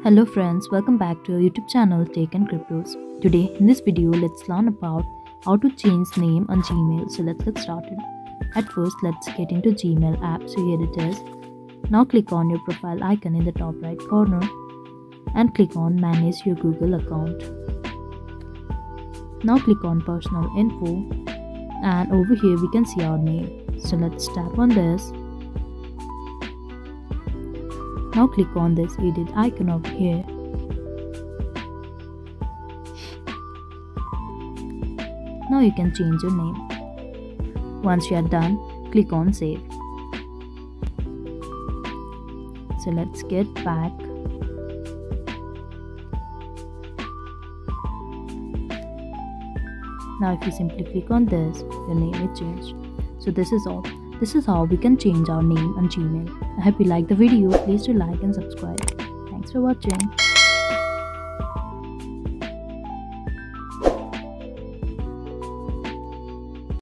Hello friends, welcome back to our YouTube channel Tech and Cryptos. Today in this video let's learn about how to change name on Gmail. So let's get started. At first let's get into Gmail app. So here it is. Now click on your profile icon in the top right corner and click on manage your Google account. Now click on personal info and over here we can see our name. So let's tap on this. Now click on this edit icon over here. Now you can change your name. Once you are done, click on save. So let's get back. Now if you simply click on this, your name is changed. So this is all. This is how we can change our name on Gmail. I hope you liked the video. Please do like and subscribe. Thanks for watching.